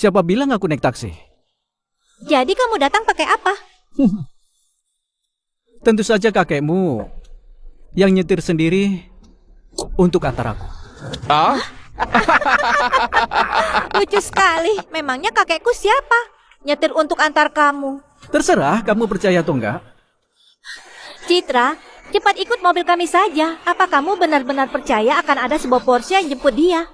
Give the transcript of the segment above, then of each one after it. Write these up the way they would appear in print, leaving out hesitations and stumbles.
Siapa bilang aku naik taksi? Jadi kamu datang pakai apa? Tentu saja kakekmu yang nyetir sendiri untuk antar aku. Ah? Lucu sekali. Memangnya kakekku siapa? Nyetir untuk antar kamu. Terserah kamu percaya atau enggak. Citra, cepat ikut mobil kami saja. Apa kamu benar-benar percaya akan ada sebuah Porsche yang jemput dia?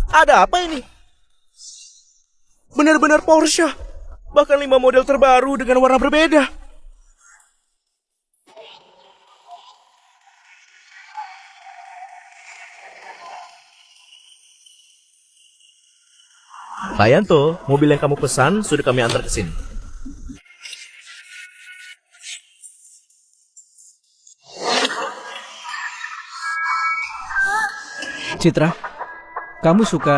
Ada apa ini? Benar-benar Porsche. Bahkan 5 model terbaru dengan warna berbeda. Pak Yanto, mobil yang kamu pesan sudah kami antar ke sini. Citra, kamu suka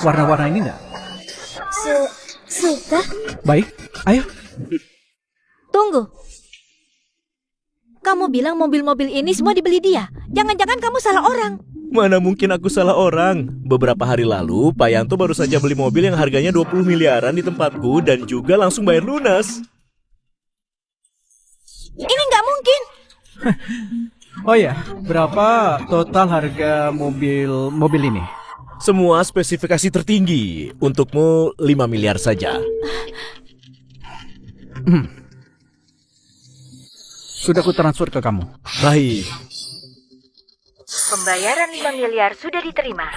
warna-warna ini enggak? Suka? Baik, ayo. Tunggu. Kamu bilang mobil-mobil ini semua dibeli dia. Jangan-jangan kamu salah orang. Mana mungkin aku salah orang? Beberapa hari lalu, Pak Yanto baru saja beli mobil yang harganya 20 miliaran di tempatku dan juga langsung bayar lunas. Ini nggak mungkin. Oh ya, berapa total harga mobil ini? Semua spesifikasi tertinggi. Untukmu 5 miliar saja. Sudah ku transfer ke kamu. Baik. Pembayaran 5 miliar sudah diterima.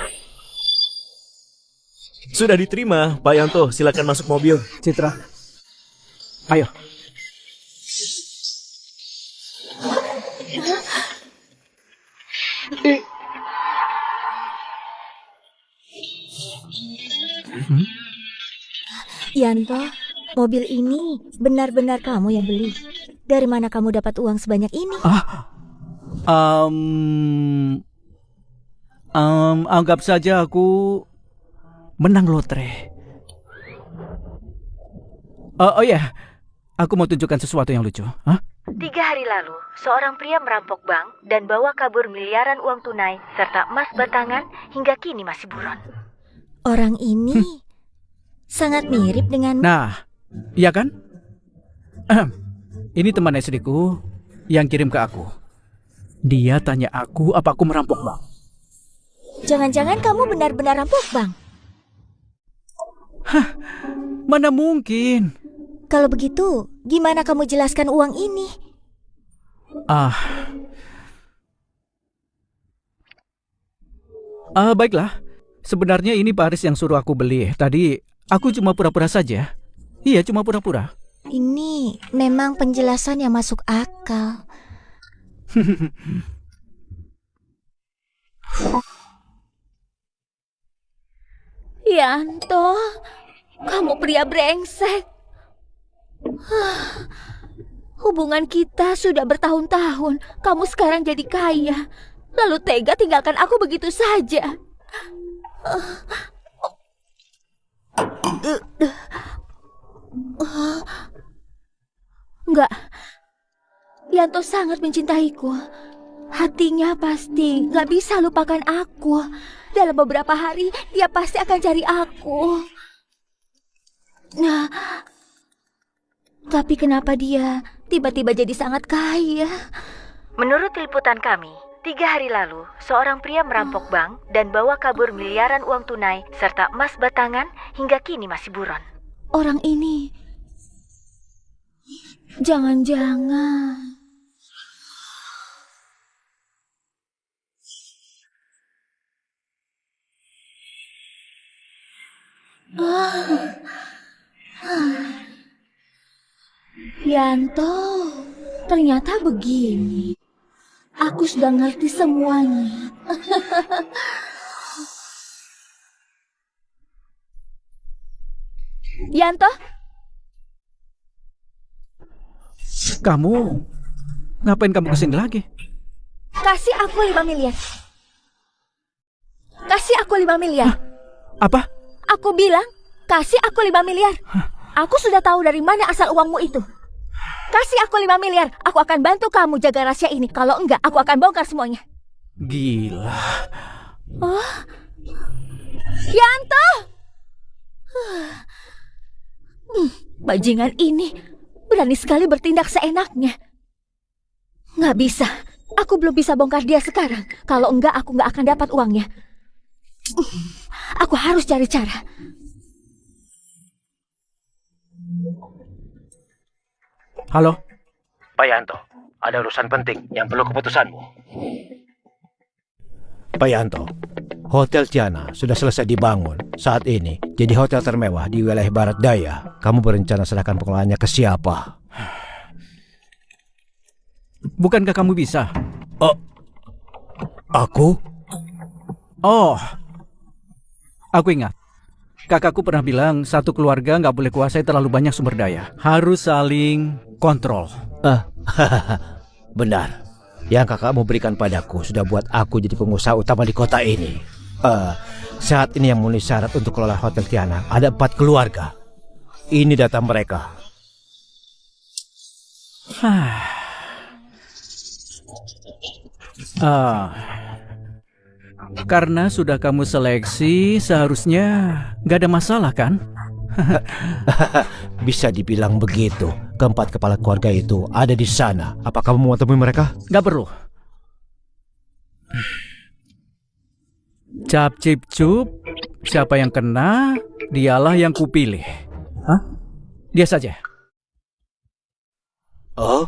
Sudah diterima, Pak Yanto. Silakan masuk mobil. Citra, ayo. Yanto, mobil ini benar-benar kamu yang beli. Dari mana kamu dapat uang sebanyak ini? Anggap saja aku menang lotre. Oh ya, aku mau tunjukkan sesuatu yang lucu. 3 hari lalu, seorang pria merampok bank dan bawa kabur miliaran uang tunai serta emas batangan hingga kini masih buron. Orang ini sangat mirip dengan... Nah, iya kan? Ini teman SD-ku yang kirim ke aku. Dia tanya aku apa aku merampok bank. Jangan-jangan kamu benar-benar rampok bank? Mana mungkin? Kalau begitu, gimana kamu jelaskan uang ini? Baiklah. Sebenarnya ini Paris yang suruh aku beli. Tadi aku cuma pura-pura saja. Iya, cuma pura-pura. Ini memang penjelasan yang masuk akal. Yanto, kamu pria brengsek. Hubungan kita sudah bertahun-tahun. Kamu sekarang jadi kaya, lalu tega tinggalkan aku begitu saja. Enggak, Yanto sangat mencintaiku. Hatinya pasti gak bisa lupakan aku. Dalam beberapa hari dia pasti akan cari aku. Nah, tapi kenapa dia tiba-tiba jadi sangat kaya? Menurut liputan kami, 3 hari lalu, seorang pria merampok bank dan bawa kabur miliaran uang tunai serta emas batangan hingga kini masih buron. Orang ini jangan-jangan Yanto, ternyata begini. Aku sudah ngerti semuanya. Yanto, Kamu ngapain kamu kesini lagi? kasih aku 5 miliar. Kasih aku 5 miliar. Apa? Aku bilang, kasih aku 5 miliar. Aku sudah tahu dari mana asal uangmu itu. Kasih aku 5 miliar. Aku akan bantu kamu jaga rahasia ini. Kalau enggak, aku akan bongkar semuanya. Gila. Oh, Yanto! Bajingan ini berani sekali bertindak seenaknya. Nggak bisa. Aku belum bisa bongkar dia sekarang. Kalau enggak, aku nggak akan dapat uangnya. Aku harus cari cara. Halo? Pak Yanto, ada urusan penting yang perlu keputusanmu. Pak Yanto, Hotel Tiana sudah selesai dibangun. Saat ini jadi hotel termewah di wilayah Barat Daya. Kamu berencana serahkan pengelolaannya ke siapa? Bukankah kamu bisa? Oh, aku? Oh, aku ingat. Kakakku pernah bilang satu keluarga nggak boleh kuasai terlalu banyak sumber daya. Harus saling kontrol. Benar. Yang kakakmu berikan padaku sudah buat aku jadi pengusaha utama di kota ini. Saat ini yang memenuhi syarat untuk kelola Hotel Tiana ada 4 keluarga. Ini data mereka. Karena sudah kamu seleksi, seharusnya nggak ada masalah kan? Bisa dibilang begitu. Keempat kepala keluarga itu ada di sana. Apa kamu mau temui mereka? Nggak perlu. Cap cip cup, siapa yang kena, dialah yang kupilih. Hah? Dia saja. Oh?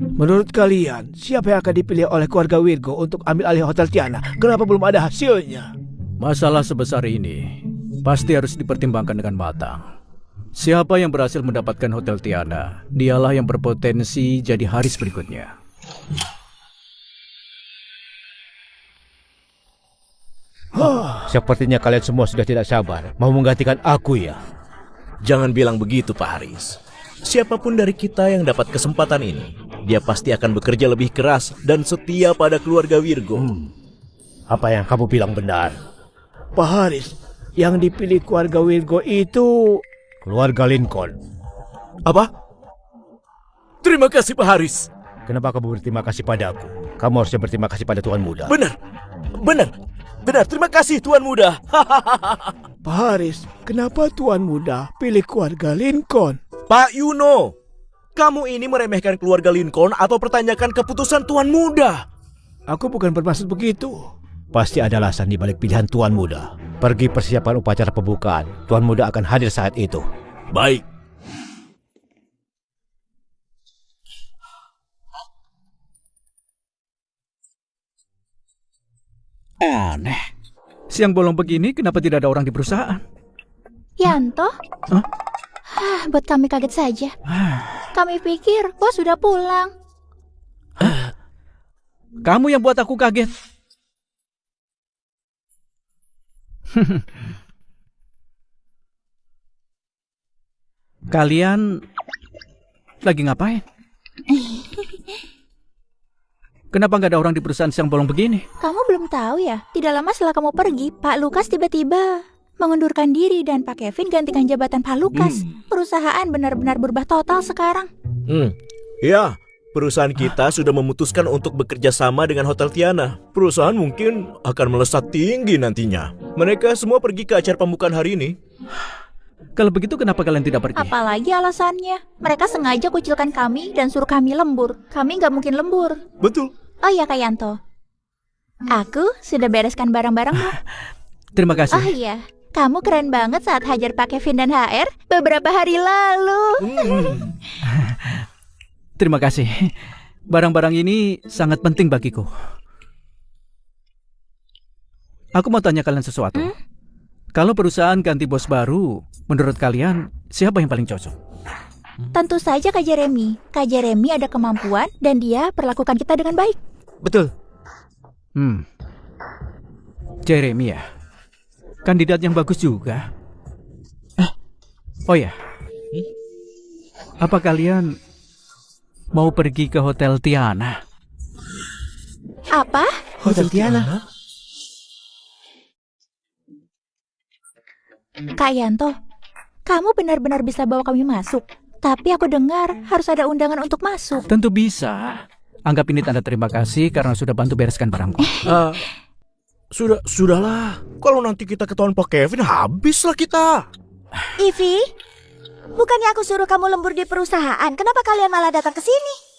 Menurut kalian, siapa yang akan dipilih oleh keluarga Virgo untuk ambil alih Hotel Tiana? Kenapa belum ada hasilnya? Masalah sebesar ini pasti harus dipertimbangkan dengan matang. Siapa yang berhasil mendapatkan Hotel Tiana, dialah yang berpotensi jadi Haris berikutnya. Sepertinya kalian semua sudah tidak sabar mau menggantikan aku ya. Jangan bilang begitu, Pak Haris. Siapapun dari kita yang dapat kesempatan ini, dia pasti akan bekerja lebih keras dan setia pada keluarga Virgo. Apa yang kamu bilang benar. Pak Haris, yang dipilih keluarga Virgo itu keluarga Lincoln. Apa? Terima kasih, Pak Haris. Kenapa kamu berterima kasih padaku? Kamu harusnya berterima kasih pada Tuan Muda. Benar. Terima kasih, Tuan Muda. Pak Haris, kenapa Tuan Muda pilih keluarga Lincoln? Pak Yuno, kamu ini meremehkan keluarga Lincoln atau pertanyakan keputusan Tuan Muda? Aku bukan bermaksud begitu. Pasti ada alasan di balik pilihan Tuan Muda. Pergi persiapan upacara pembukaan. Tuan Muda akan hadir saat itu. Baik. Aneh. Siang bolong begini, kenapa tidak ada orang di perusahaan? Yanto? Hah? Buat kami kaget saja. Kami pikir bos sudah pulang. Kamu yang buat aku kaget. Kalian lagi ngapain? Kenapa nggak ada orang di perusahaan siang bolong begini? Kamu belum tahu ya? Tidak lama setelah kamu pergi, Pak Lukas tiba-tiba mengundurkan diri dan Pak Kevin gantikan jabatan Pak Lukas. Perusahaan benar-benar berubah total sekarang. Ya, perusahaan kita sudah memutuskan untuk bekerja sama dengan Hotel Tiana. Perusahaan mungkin akan melesat tinggi nantinya. Mereka semua pergi ke acara pembukaan hari ini. Kalau begitu kenapa kalian tidak pergi? Apalagi alasannya? Mereka sengaja kucilkan kami dan suruh kami lembur. Kami nggak mungkin lembur. Betul. Oh ya, Kak Yanto. Aku sudah bereskan barang-barangmu. Terima kasih. Oh iya, kamu keren banget saat hajar Pak Kevin dan HR beberapa hari lalu. Terima kasih. Barang-barang ini sangat penting bagiku. Aku mau tanya kalian sesuatu. Kalau perusahaan ganti bos baru, menurut kalian siapa yang paling cocok? Tentu saja Kak Jeremy. Kak Jeremy ada kemampuan dan dia perlakukan kita dengan baik. Betul. Jeremy ya? Kandidat yang bagus juga. Oh ya. Apa kalian mau pergi ke Hotel Tiana? Apa? Hotel Tiana. Kak Yanto, kamu benar-benar bisa bawa kami masuk. Tapi aku dengar harus ada undangan untuk masuk. Tentu bisa. Anggap ini tanda terima kasih karena sudah bantu bereskan barangku. Sudahlah. Kalau nanti kita ketahuan Pak Kevin, habislah kita. Ivy, bukannya aku suruh kamu lembur di perusahaan. Kenapa kalian malah datang ke sini?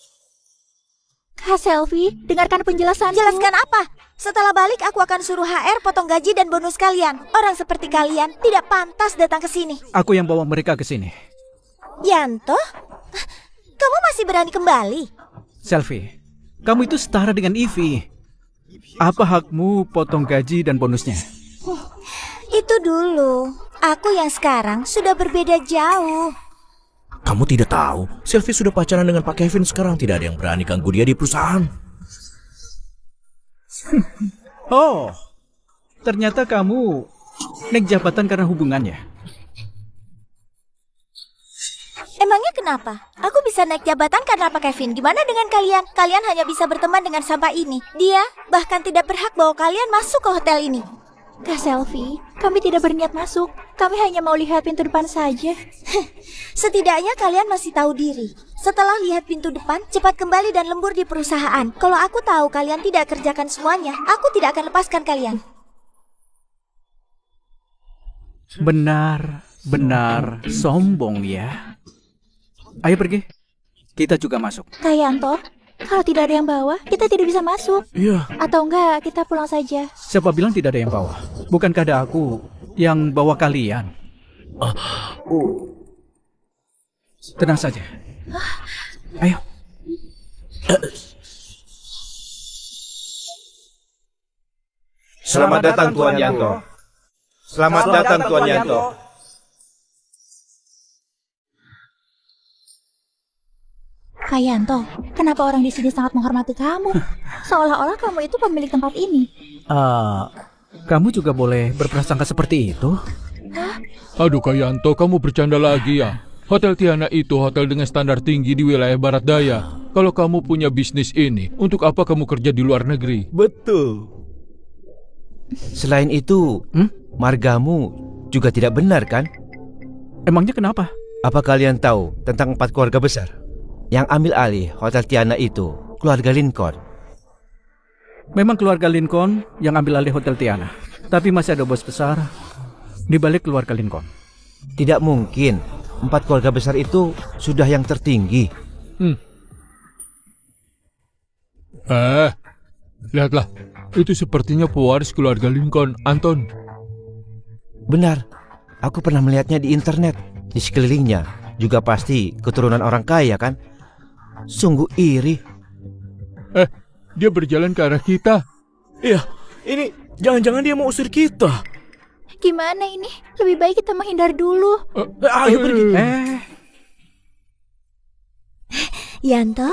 Kak Selvi, dengarkan penjelasanku. Jelaskan apa? Setelah balik aku akan suruh HR potong gaji dan bonus kalian. Orang seperti kalian tidak pantas datang ke sini. Aku yang bawa mereka ke sini. Yanto, kamu masih berani kembali? Selfie, kamu itu setara dengan Ivy. Apa hakmu potong gaji dan bonusnya? Itu dulu. Aku yang sekarang sudah berbeda jauh. Kamu tidak tahu, Sylvie sudah pacaran dengan Pak Kevin sekarang. Tidak ada yang berani ganggu dia di perusahaan. Oh, ternyata kamu naik jabatan karena hubungannya. Emangnya kenapa? Aku bisa naik jabatan karena Pak Kevin. Gimana dengan kalian? Kalian hanya bisa berteman dengan sampah ini. Dia bahkan tidak berhak bawa kalian masuk ke hotel ini. Kak Selvi, kami tidak berniat masuk. Kami hanya mau lihat pintu depan saja. Setidaknya kalian masih tahu diri. Setelah lihat pintu depan, cepat kembali dan lembur di perusahaan. Kalau aku tahu kalian tidak kerjakan semuanya, aku tidak akan lepaskan kalian. Benar sombong ya. Ayo pergi. Kita juga masuk. Kak Yanto, kalau tidak ada yang bawa, kita tidak bisa masuk. Iya. Atau enggak, kita pulang saja. Siapa bilang tidak ada yang bawa? Bukankah ada aku yang bawa kalian? Tenang saja. Ayo. Selamat datang Tuan Yanto. Selamat datang Tuan Yanto. Kak Yanto, kenapa orang di sini sangat menghormati kamu? Seolah-olah kamu itu pemilik tempat ini. Kamu juga boleh berprasangka seperti itu? Aduh Kak Yanto, kamu bercanda lagi ya? Hotel Tiana itu hotel dengan standar tinggi di wilayah Barat Daya. Kalau kamu punya bisnis ini, untuk apa kamu kerja di luar negeri? Betul. Selain itu, margamu juga tidak benar kan? Emangnya kenapa? Apa kalian tahu tentang 4 keluarga besar yang ambil alih Hotel Tiana itu? Keluarga Lincoln. Memang keluarga Lincoln yang ambil alih Hotel Tiana. Tapi masih ada bos besar di balik keluarga Lincoln. Tidak mungkin 4 keluarga besar itu sudah yang tertinggi. Lihatlah, itu sepertinya pewaris keluarga Lincoln, Anton. Benar, aku pernah melihatnya di internet. Di sekelilingnya juga pasti keturunan orang kaya kan? Sungguh iri. Dia berjalan ke arah kita. Iya, ini jangan-jangan dia mau usir kita. Gimana ini? Lebih baik kita menghindar dulu. Ayo pergi. Yanto?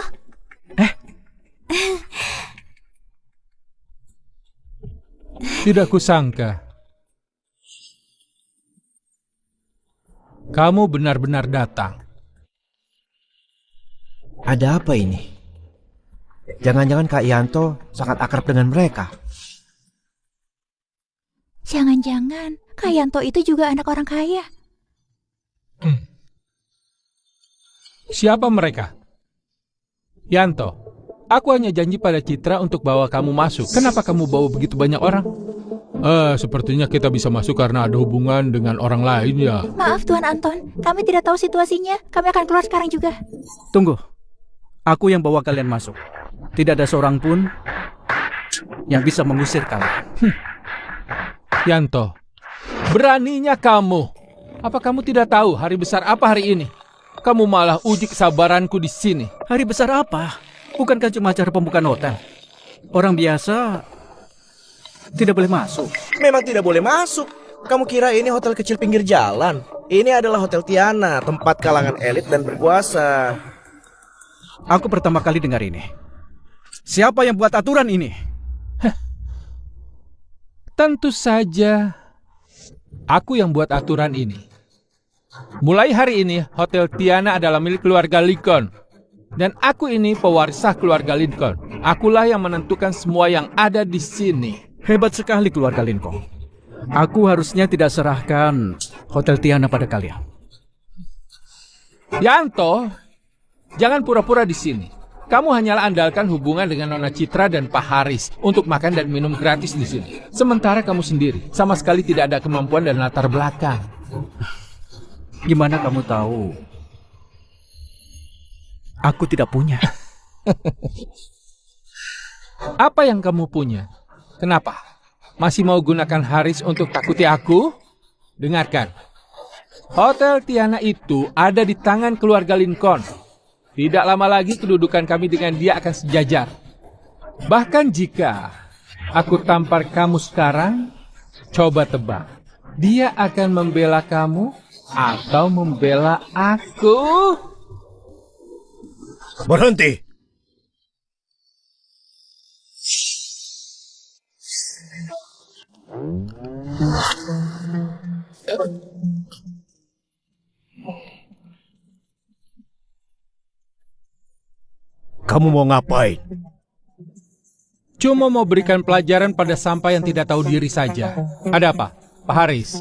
Tidak kusangka kamu benar-benar datang. Ada apa ini? Jangan-jangan Kak Yanto sangat akrab dengan mereka. Jangan-jangan Kak Yanto itu juga anak orang kaya. Siapa mereka? Yanto, aku hanya janji pada Citra untuk bawa kamu masuk. Kenapa kamu bawa begitu banyak orang? Sepertinya kita bisa masuk karena ada hubungan dengan orang lain ya. Maaf Tuan Anton, kami tidak tahu situasinya. Kami akan keluar sekarang juga. Tunggu. Aku yang bawa kalian masuk. Tidak ada seorang pun yang bisa mengusir kalian. Yanto, beraninya kamu. Apa kamu tidak tahu hari besar apa hari ini? Kamu malah uji kesabaranku di sini. Hari besar apa? Bukankah cuma acara pembukaan hotel? Orang biasa tidak boleh masuk. Memang tidak boleh masuk. Kamu kira ini hotel kecil pinggir jalan? Ini adalah Hotel Tiana, tempat kalangan elit dan berkuasa. Aku pertama kali dengar ini. Siapa yang buat aturan ini? Tentu saja aku yang buat aturan ini. Mulai hari ini, Hotel Tiana adalah milik keluarga Lincoln. Dan aku ini pewaris sah keluarga Lincoln. Akulah yang menentukan semua yang ada di sini. Hebat sekali keluarga Lincoln. Aku harusnya tidak serahkan Hotel Tiana pada kalian. Yanto, jangan pura-pura di sini. Kamu hanyalah andalkan hubungan dengan Nona Citra dan Pak Haris untuk makan dan minum gratis di sini. Sementara kamu sendiri sama sekali tidak ada kemampuan dan latar belakang. Gimana kamu tahu? Aku tidak punya. Apa yang kamu punya? Kenapa? Masih mau gunakan Haris untuk takuti aku? Dengarkan. Hotel Tiana itu ada di tangan keluarga Lincoln. Tidak lama lagi kedudukan kami dengan dia akan sejajar. Bahkan jika aku tampar kamu sekarang, coba tebak. Dia akan membela kamu atau membela aku? Berhenti. Kamu mau ngapain? Cuma mau berikan pelajaran pada sampah yang tidak tahu diri saja. Ada apa, Pak Haris?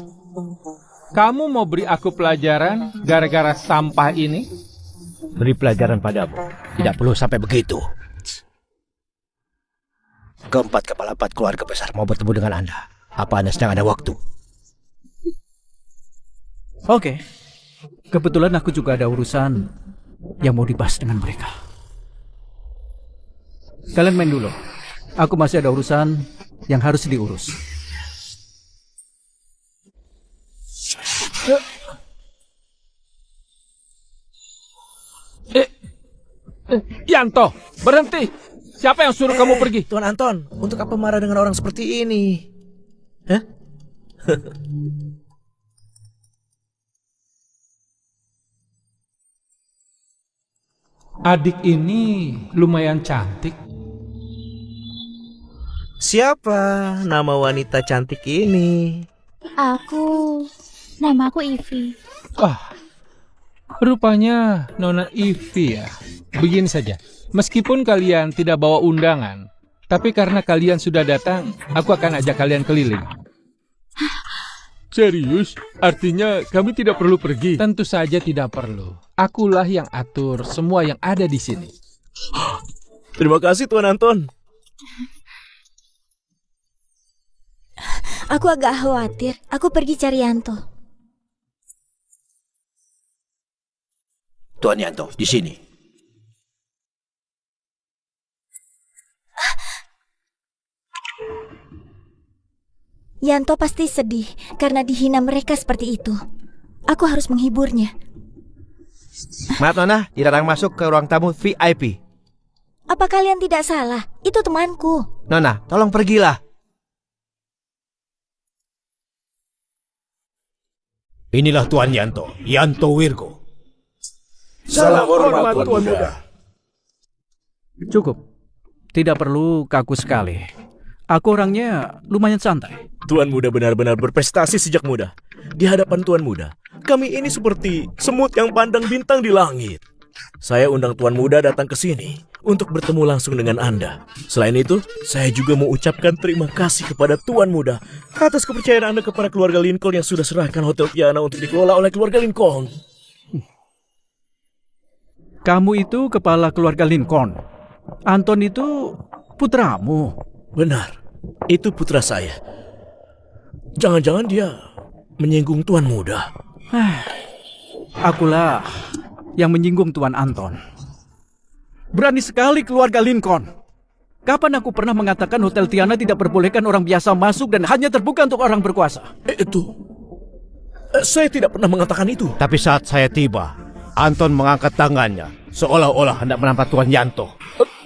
Kamu mau beri aku pelajaran gara-gara sampah ini? Beri pelajaran padamu. Tidak perlu sampai begitu. Keempat kepala empat keluarga besar mau bertemu dengan Anda. Apa Anda sedang ada waktu? Oke. Kebetulan aku juga ada urusan yang mau dibahas dengan mereka. Kalian main dulu. Aku masih ada urusan yang harus diurus. Yanto, berhenti. Siapa yang suruh kamu pergi? Tuan Anton, untuk apa marah dengan orang seperti ini? Hah? Adik ini lumayan cantik. Siapa nama wanita cantik ini? Namaku Ivy. Rupanya Nona Ivy ya. Begini saja, meskipun kalian tidak bawa undangan, tapi karena kalian sudah datang, aku akan ajak kalian keliling. Serius? Artinya kami tidak perlu pergi? Tentu saja tidak perlu. Akulah yang atur semua yang ada di sini. Terima kasih Tuan Anton. Aku agak khawatir. Aku pergi cari Yanto. Tuan Yanto, di sini. Yanto pasti sedih karena dihina mereka seperti itu. Aku harus menghiburnya. Maaf Nona, dilarang masuk ke ruang tamu VIP. Apa kalian tidak salah? Itu temanku. Nona, tolong pergilah. Inilah Tuan Yanto, Yanto Wirgo. Salam hormat Tuan Muda. Cukup. Tidak perlu kaku sekali. Aku orangnya lumayan santai. Tuan Muda benar-benar berprestasi sejak muda. Di hadapan Tuan Muda, kami ini seperti semut yang pandang bintang di langit. Saya undang Tuan Muda datang ke sini untuk bertemu langsung dengan Anda. Selain itu, saya juga mau ucapkan terima kasih kepada Tuan Muda atas kepercayaan Anda kepada keluarga Lincoln yang sudah serahkan Hotel Tiana untuk dikelola oleh keluarga Lincoln. Kamu itu kepala keluarga Lincoln. Anton itu putramu. Benar, itu putra saya. Jangan-jangan dia menyinggung Tuan Muda. Akulah yang menyinggung Tuan Anton. Berani sekali keluarga Lincoln. Kapan aku pernah mengatakan Hotel Tiana tidak perbolehkan orang biasa masuk dan hanya terbuka untuk orang berkuasa? Saya tidak pernah mengatakan itu. Tapi saat saya tiba, Anton mengangkat tangannya, seolah-olah hendak menampak Tuan Yanto.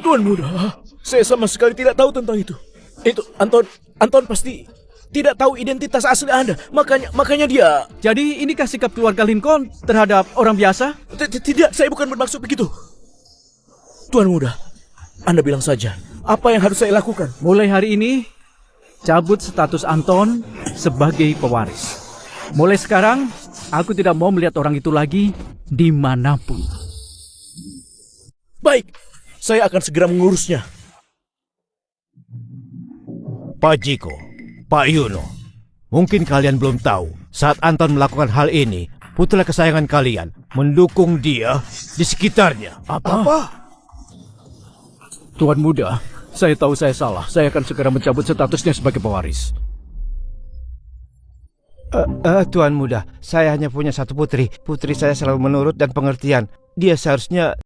Tuan Muda, saya sama sekali tidak tahu tentang itu. Itu Anton pasti tidak tahu identitas asli Anda. Makanya dia... Jadi inikah sikap keluarga Lincoln terhadap orang biasa? Tidak, saya bukan bermaksud begitu. Tuan Muda, Anda bilang saja, apa yang harus saya lakukan? Mulai hari ini, cabut status Anton sebagai pewaris. Mulai sekarang, aku tidak mau melihat orang itu lagi dimanapun. Baik, saya akan segera mengurusnya. Pak Jiko, Pak Yuno, mungkin kalian belum tahu, saat Anton melakukan hal ini, putra kesayangan kalian mendukung dia di sekitarnya. Apa? Tuan Muda, saya tahu saya salah. Saya akan segera mencabut statusnya sebagai pewaris. Tuan Muda, saya hanya punya satu putri. Putri saya selalu menurut dan pengertian. Dia seharusnya